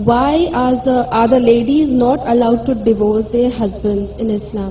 Why are the ladies not allowed to divorce their husbands in Islam?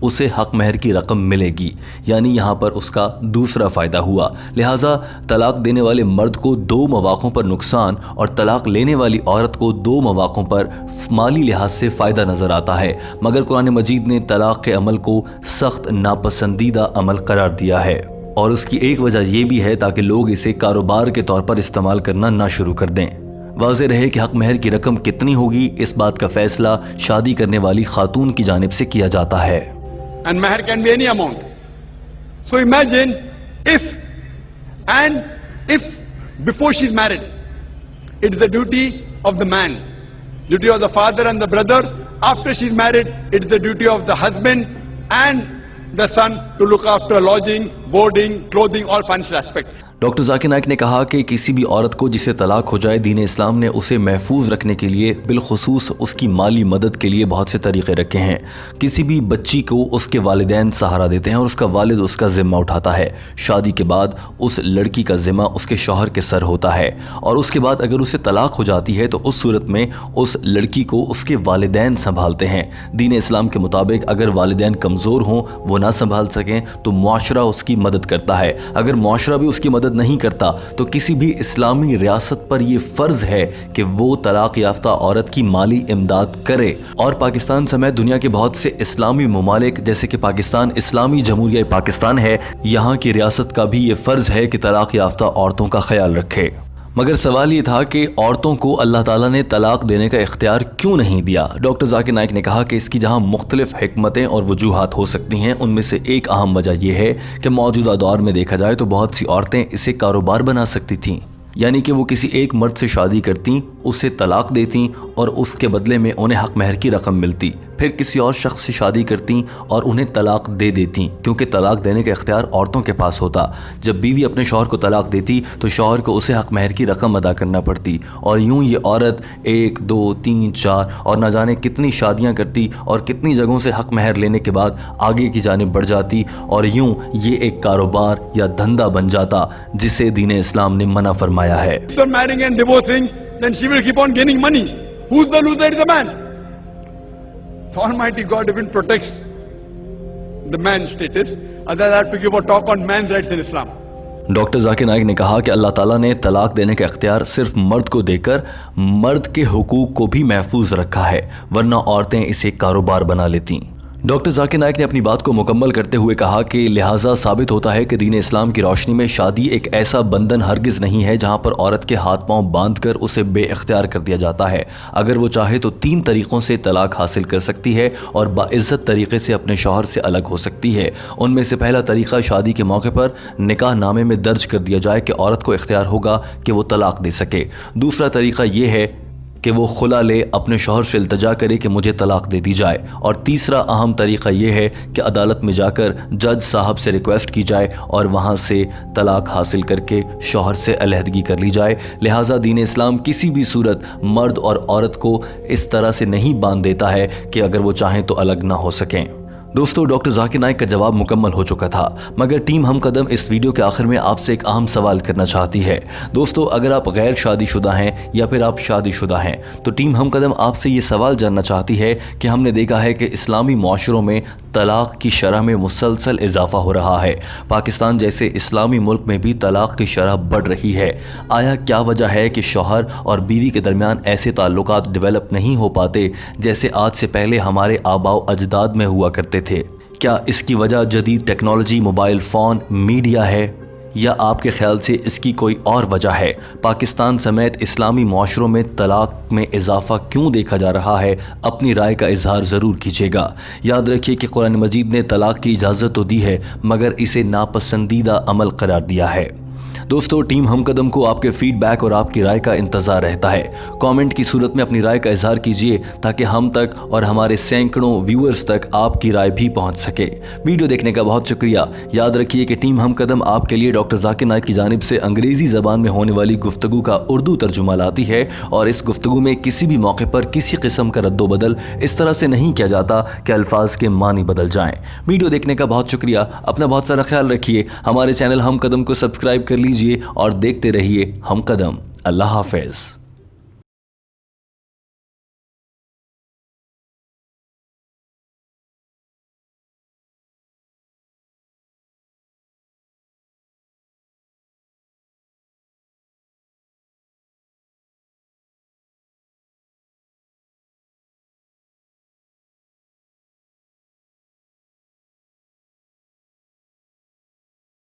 اسے حق مہر کی رقم ملے گی، یعنی یہاں پر اس کا دوسرا فائدہ ہوا۔ لہٰذا طلاق دینے والے مرد کو 2 مواقعوں پر نقصان اور طلاق لینے والی عورت کو 2 مواقعوں پر مالی لحاظ سے فائدہ نظر آتا ہے، مگر قرآن مجید نے طلاق کے عمل کو سخت ناپسندیدہ عمل قرار دیا ہے، اور اس کی ایک وجہ یہ بھی ہے تاکہ لوگ اسے کاروبار کے طور پر استعمال کرنا نہ شروع کر دیں۔ واضح رہے کہ حق مہر کی رقم کتنی ہوگی، اس بات کا فیصلہ شادی کرنے والی خاتون کی جانب سے کیا جاتا ہے۔ And meher can be any amount. So imagine if before she's married, it is the duty of the man, duty of the father and the brother. After she's married, it is the duty of the husband and the son to look after lodging, boarding, clothing, all financial aspects. Doctor Zakir Naik نے کہا کہ کسی بھی عورت کو جسے طلاق ہو جائے، دین اسلام نے اسے محفوظ رکھنے کے لیے بالخصوص اس کی مالی مدد کے لیے بہت سے طریقے رکھے ہیں۔ کسی بھی بچی کو اس کے والدین سہارا دیتے ہیں اور اس کا والد اس کا ذمہ اٹھاتا ہے۔ شادی کے بعد اس لڑکی کا ذمہ اس کے شوہر کے سر ہوتا ہے، اور اس کے بعد اگر اسے طلاق ہو جاتی ہے تو اس صورت میں اس لڑکی کو اس کے والدین سنبھالتے ہیں۔ دین اسلام کے مطابق اگر والدین کمزور ہوں، وہ نہ سنبھال سکیں، تو معاشرہ اس کی مدد کرتا ہے۔ اگر معاشرہ بھی اس کی مدد نہیں کرتا تو کسی بھی اسلامی ریاست پر یہ فرض ہے کہ وہ طلاق یافتہ عورت کی مالی امداد کرے، اور پاکستان سمیت دنیا کے بہت سے اسلامی ممالک جیسے کہ پاکستان اسلامی جمہوریہ پاکستان ہے، یہاں کی ریاست کا بھی یہ فرض ہے کہ طلاق یافتہ عورتوں کا خیال رکھے۔ مگر سوال یہ تھا کہ عورتوں کو اللہ تعالیٰ نے طلاق دینے کا اختیار کیوں نہیں دیا؟ ڈاکٹر ذاکر نائک نے کہا کہ اس کی جہاں مختلف حکمتیں اور وجوہات ہو سکتی ہیں، ان میں سے ایک اہم وجہ یہ ہے کہ موجودہ دور میں دیکھا جائے تو بہت سی عورتیں اسے کاروبار بنا سکتی تھیں، یعنی کہ وہ کسی ایک مرد سے شادی کرتیں، اسے طلاق دیتیں اور اس کے بدلے میں انہیں حق مہر کی رقم ملتی، پھر کسی اور شخص سے شادی کرتیں اور انہیں طلاق دے دیتیں، کیونکہ طلاق دینے کا اختیار عورتوں کے پاس ہوتا۔ جب بیوی اپنے شوہر کو طلاق دیتی تو شوہر کو اسے حق مہر کی رقم ادا کرنا پڑتی، اور یوں یہ عورت 1 2 3 4 اور نہ جانے کتنی شادیاں کرتی اور کتنی جگہوں سے حق مہر لینے کے بعد آگے کی جانب بڑھ جاتی، اور یوں یہ ایک کاروبار یا دھندا بن جاتا جسے دین اسلام نے منع فرمایا ہے۔ After marrying and divorcing, then she will keep on gaining money. Who's the loser? Is the man. So Almighty God even protects the man's status. Others have to give a talk on man's rights in Islam. Doctor Zakir Naik نے کہا کہ اللہ تعالیٰ نے طلاق دینے کا اختیار صرف مرد کو دے کر مرد کے حقوق کو بھی محفوظ رکھا ہے، ورنہ عورتیں اسے کاروبار بنا لیتیں۔ ڈاکٹر ذاکر نائک نے اپنی بات کو مکمل کرتے ہوئے کہا کہ لہٰذا ثابت ہوتا ہے کہ دین اسلام کی روشنی میں شادی ایک ایسا بندھن ہرگز نہیں ہے جہاں پر عورت کے ہاتھ پاؤں باندھ کر اسے بے اختیار کر دیا جاتا ہے۔ اگر وہ چاہے تو 3 طریقوں سے طلاق حاصل کر سکتی ہے اور باعزت طریقے سے اپنے شوہر سے الگ ہو سکتی ہے۔ ان میں سے پہلا طریقہ شادی کے موقع پر نکاح نامے میں درج کر دیا جائے کہ عورت کو اختیار ہوگا کہ وہ طلاق دے سکے۔ دوسرا طریقہ یہ ہے کہ وہ خلا لے، اپنے شوہر سے التجا کرے کہ مجھے طلاق دے دی جائے، اور تیسرا اہم طریقہ یہ ہے کہ عدالت میں جا کر جج صاحب سے ریکویسٹ کی جائے اور وہاں سے طلاق حاصل کر کے شوہر سے علیحدگی کر لی جائے۔ لہٰذا دین اسلام کسی بھی صورت مرد اور عورت کو اس طرح سے نہیں باندھ دیتا ہے کہ اگر وہ چاہیں تو الگ نہ ہو سکیں۔ دوستو، ڈاکٹر ذاکر نائک کا جواب مکمل ہو چکا تھا، مگر ٹیم ہم قدم اس ویڈیو کے آخر میں آپ سے ایک اہم سوال کرنا چاہتی ہے۔ دوستو، اگر آپ غیر شادی شدہ ہیں یا پھر آپ شادی شدہ ہیں تو ٹیم ہم قدم آپ سے یہ سوال جاننا چاہتی ہے کہ ہم نے دیکھا ہے کہ اسلامی معاشروں میں طلاق کی شرح میں مسلسل اضافہ ہو رہا ہے۔ پاکستان جیسے اسلامی ملک میں بھی طلاق کی شرح بڑھ رہی ہے۔ آیا کیا وجہ ہے کہ شوہر اور بیوی کے درمیان ایسے تعلقات ڈیولپ نہیں ہو پاتے جیسے آج سے پہلے ہمارے آباء و اجداد میں ہوا کرتے تھے؟ کیا اس کی وجہ جدید ٹیکنالوجی، موبائل فون، میڈیا ہے، یا آپ کے خیال سے اس کی کوئی اور وجہ ہے؟ پاکستان سمیت اسلامی معاشروں میں طلاق میں اضافہ کیوں دیکھا جا رہا ہے؟ اپنی رائے کا اظہار ضرور کیجیے گا۔ یاد رکھیے کہ قرآن مجید نے طلاق کی اجازت تو دی ہے، مگر اسے ناپسندیدہ عمل قرار دیا ہے۔ دوستو، ٹیم ہم قدم کو آپ کے فیڈ بیک اور آپ کی رائے کا انتظار رہتا ہے۔ کامنٹ کی صورت میں اپنی رائے کا اظہار کیجیے تاکہ ہم تک اور ہمارے سینکڑوں ویورز تک آپ کی رائے بھی پہنچ سکے۔ ویڈیو دیکھنے کا بہت شکریہ۔ یاد رکھیے کہ ٹیم ہم قدم آپ کے لیے ڈاکٹر ذاکر نائک کی جانب سے انگریزی زبان میں ہونے والی گفتگو کا اردو ترجمہ لاتی ہے، اور اس گفتگو میں کسی بھی موقع پر کسی قسم کا رد و بدل اس طرح سے نہیں کیا جاتا کہ الفاظ کے معنی بدل جائیں۔ ویڈیو دیکھنے کا بہت شکریہ۔ اپنا بہت سارا خیال رکھیے۔ ہمارے چینل ہم قدم کو سبسکرائب کر لیجیے اور دیکھتے رہیے ہم قدم۔ اللہ حافظ۔